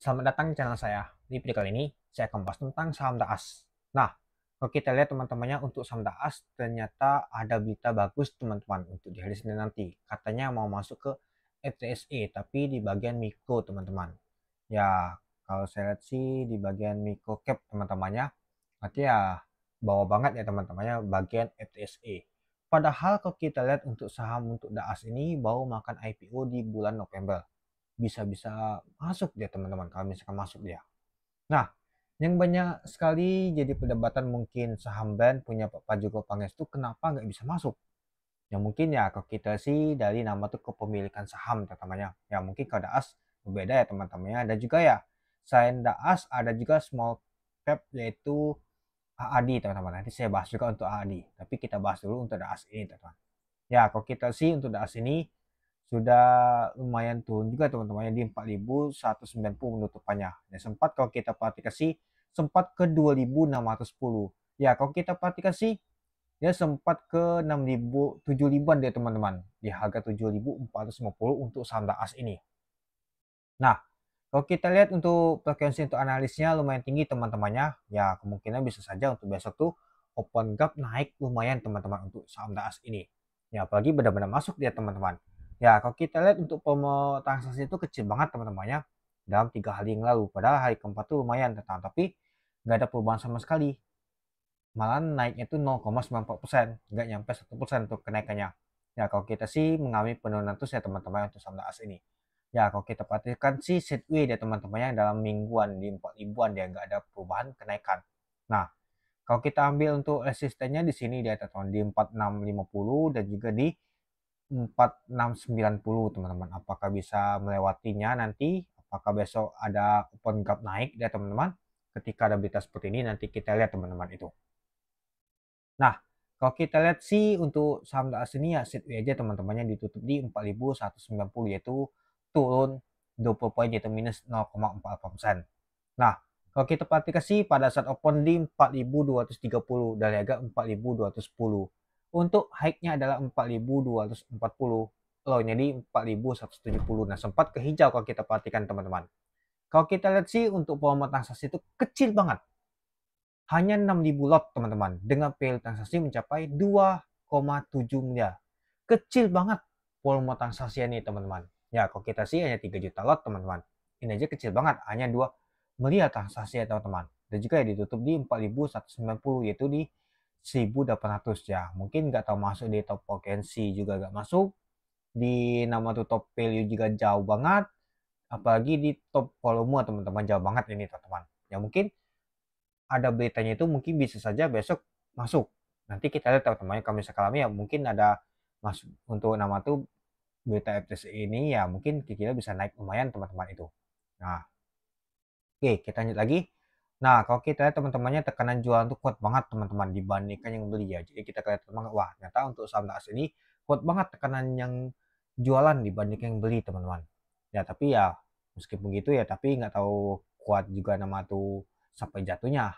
Selamat datang di channel saya. Di video kali ini, saya akan bahas tentang saham Daas. Nah, kalau kita lihat teman-temannya untuk saham Daas, ternyata ada berita bagus teman-teman untuk di hari Senin nanti. Katanya mau masuk ke FTSE, tapi di bagian mikro teman-teman. Ya, kalau saya lihat sih di bagian micro cap teman-temannya, nanti ya bawa banget ya teman-temannya bagian FTSE. Padahal kalau kita lihat untuk saham untuk Daas ini baru makan IPO di bulan November, bisa-bisa masuk dia teman-teman kalau misalkan masuk dia. Nah, yang banyak sekali jadi perdebatan mungkin saham brand punya Pak Prajogo Pangestu kenapa nggak bisa masuk? Ya mungkin ya kalau kita sih dari nama tuh kepemilikan saham teman-temannya. Ya mungkin kalau Daas berbeda ya teman-temannya. Dan juga ya selain Daas ada juga small cap yaitu AAD teman-teman. Nanti saya bahas juga untuk AAD. Tapi kita bahas dulu untuk Daas ini teman-teman. Ya kalau kita sih untuk Daas ini sudah lumayan turun juga teman-teman di 4.190 penutupannya. Ya sempat kalau kita perhatikan sih sempat ke 2.610. Ya kalau kita perhatikan sih dia sempat ke 6.000 7.000-an dia teman-teman di harga 7.450 untuk saham Daas ini. Nah, kalau kita lihat untuk frekuensi untuk analisnya lumayan tinggi teman-temannya, ya kemungkinan bisa saja untuk besok tuh open gap naik lumayan teman-teman untuk saham Daas ini. Ya apalagi benar-benar masuk dia teman-teman. Ya kalau kita lihat untuk volume transaksi itu kecil banget teman-temannya dalam 3 hari yang lalu. Padahal hari keempat tuh lumayan tapi nggak ada perubahan sama sekali. Malah naiknya itu 0,94%, nggak nyampe 1% untuk kenaikannya. Ya kalau kita sih mengalami penurunan terus ya teman-teman untuk saham Daas ini. Ya kalau kita perhatikan sih sideways dia teman-temannya dalam mingguan di 4.000-an dia nggak ada perubahan kenaikan. Nah, kalau kita ambil untuk resistennya di sini dia teman di 4650 dan juga di 4690 teman-teman. Apakah bisa melewatinya nanti? Apakah besok ada open gap naik ya teman-teman? Ketika ada berita seperti ini nanti kita lihat teman-teman itu. Nah, kalau kita lihat sih untuk saham Daas ini ya sideways aja teman-temannya ditutup di 4.190 yaitu turun 20 poin yaitu minus 0,44%. Nah, kalau kita perhatikan sih pada saat open di 4.230 dari harga 4.210. Untuk high-nya adalah 4.240, low-nya di 4.170. Nah, sempat ke hijau kalau kita perhatikan teman-teman. Kalau kita lihat sih untuk volume transaksi itu kecil banget, hanya 6.000 lot teman-teman dengan value transaksi mencapai 2,7 miliar. Kecil banget volume transaksi ini teman-teman. Ya kalau kita sih hanya 3 juta lot teman-teman. Ini aja kecil banget, hanya 2 miliar transaksi ya teman-teman. Dan juga ya ditutup di 4.190 yaitu di 1.800 ya. Mungkin nggak tahu masuk di top potensi juga nggak masuk. Di nama tuh top value juga jauh banget. Apalagi di top volume teman-teman jauh banget ini teman-teman. Ya mungkin ada beritanya itu mungkin bisa saja besok masuk. Nanti kita lihat teman-teman kalau misalkan kami ya mungkin ada masuk untuk nama tuh berita FTSE ini ya mungkin kira-kira bisa naik lumayan teman-teman itu. Nah, oke kita lanjut lagi. Nah, kalau kita lihat teman-temannya tekanan jualan tuh kuat banget teman-teman dibandingkan yang beli ya. Jadi kita kelihatan banget wah ternyata untuk saham Daas ini kuat banget tekanan yang jualan dibandingkan yang beli teman-teman. Ya tapi ya meskipun gitu ya tapi nggak tahu kuat juga nama tuh sampai jatuhnya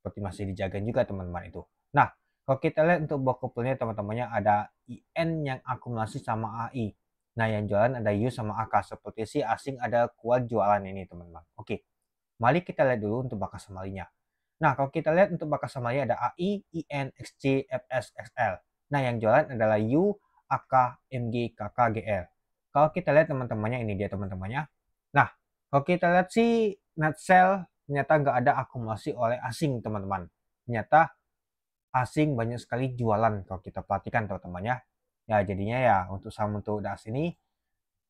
seperti masih dijaga juga teman-teman itu. Nah, kalau kita lihat untuk block couple-nya teman-temannya ada IN yang akumulasi sama AI. Nah, yang jualan ada U sama AK. Seperti si asing ada kuat jualan ini teman-teman. Oke, mari kita lihat dulu untuk bakas samarinya. Nah, kalau kita lihat untuk bakas samari ada AI, IN, XC, FS, XL. Nah, yang jualan adalah U, AK, MG, KK, GL. Kalau kita lihat teman-temannya ini dia teman-temannya. Nah, kalau kita lihat sih net sell ternyata nggak ada akumulasi oleh asing teman-teman. Ternyata asing banyak sekali jualan kalau kita perhatikan teman-temannya. Ya jadinya ya untuk saham untuk DAX ini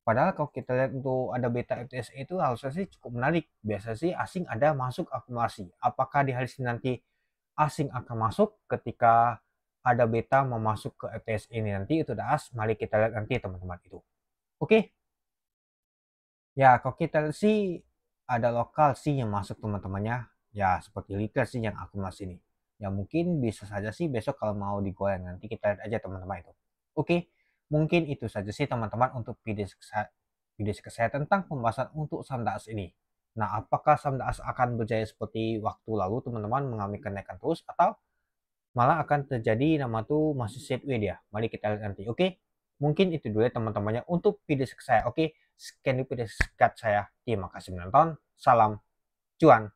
padahal kalau kita lihat untuk ada beta FTSE itu harusnya sih cukup menarik. Biasa sih asing ada masuk akumulasi. Apakah di hari ini nanti asing akan masuk ketika ada beta mau masuk ke FTSE ini nanti itu DAX. Mari kita lihat nanti teman-teman itu. Oke. Ya kalau kita lihat sih ada lokal sih yang masuk teman-temannya. Ya seperti liter sih yang akumulasi ini. Ya mungkin bisa saja sih besok kalau mau digoreng nanti kita lihat aja teman-teman itu. Oke, mungkin itu saja sih teman-teman untuk video saya tentang pembahasan untuk saham Daas ini. Nah, apakah saham Daas akan berjaya seperti waktu lalu teman-teman mengalami kenaikan terus atau malah akan terjadi nama tuh masih sideways dia. Mari kita lihat nanti. Oke, mungkin itu dulu ya teman-temannya untuk video saya. Oke, Sekian video singkat saya. Terima kasih menonton. Salam cuan.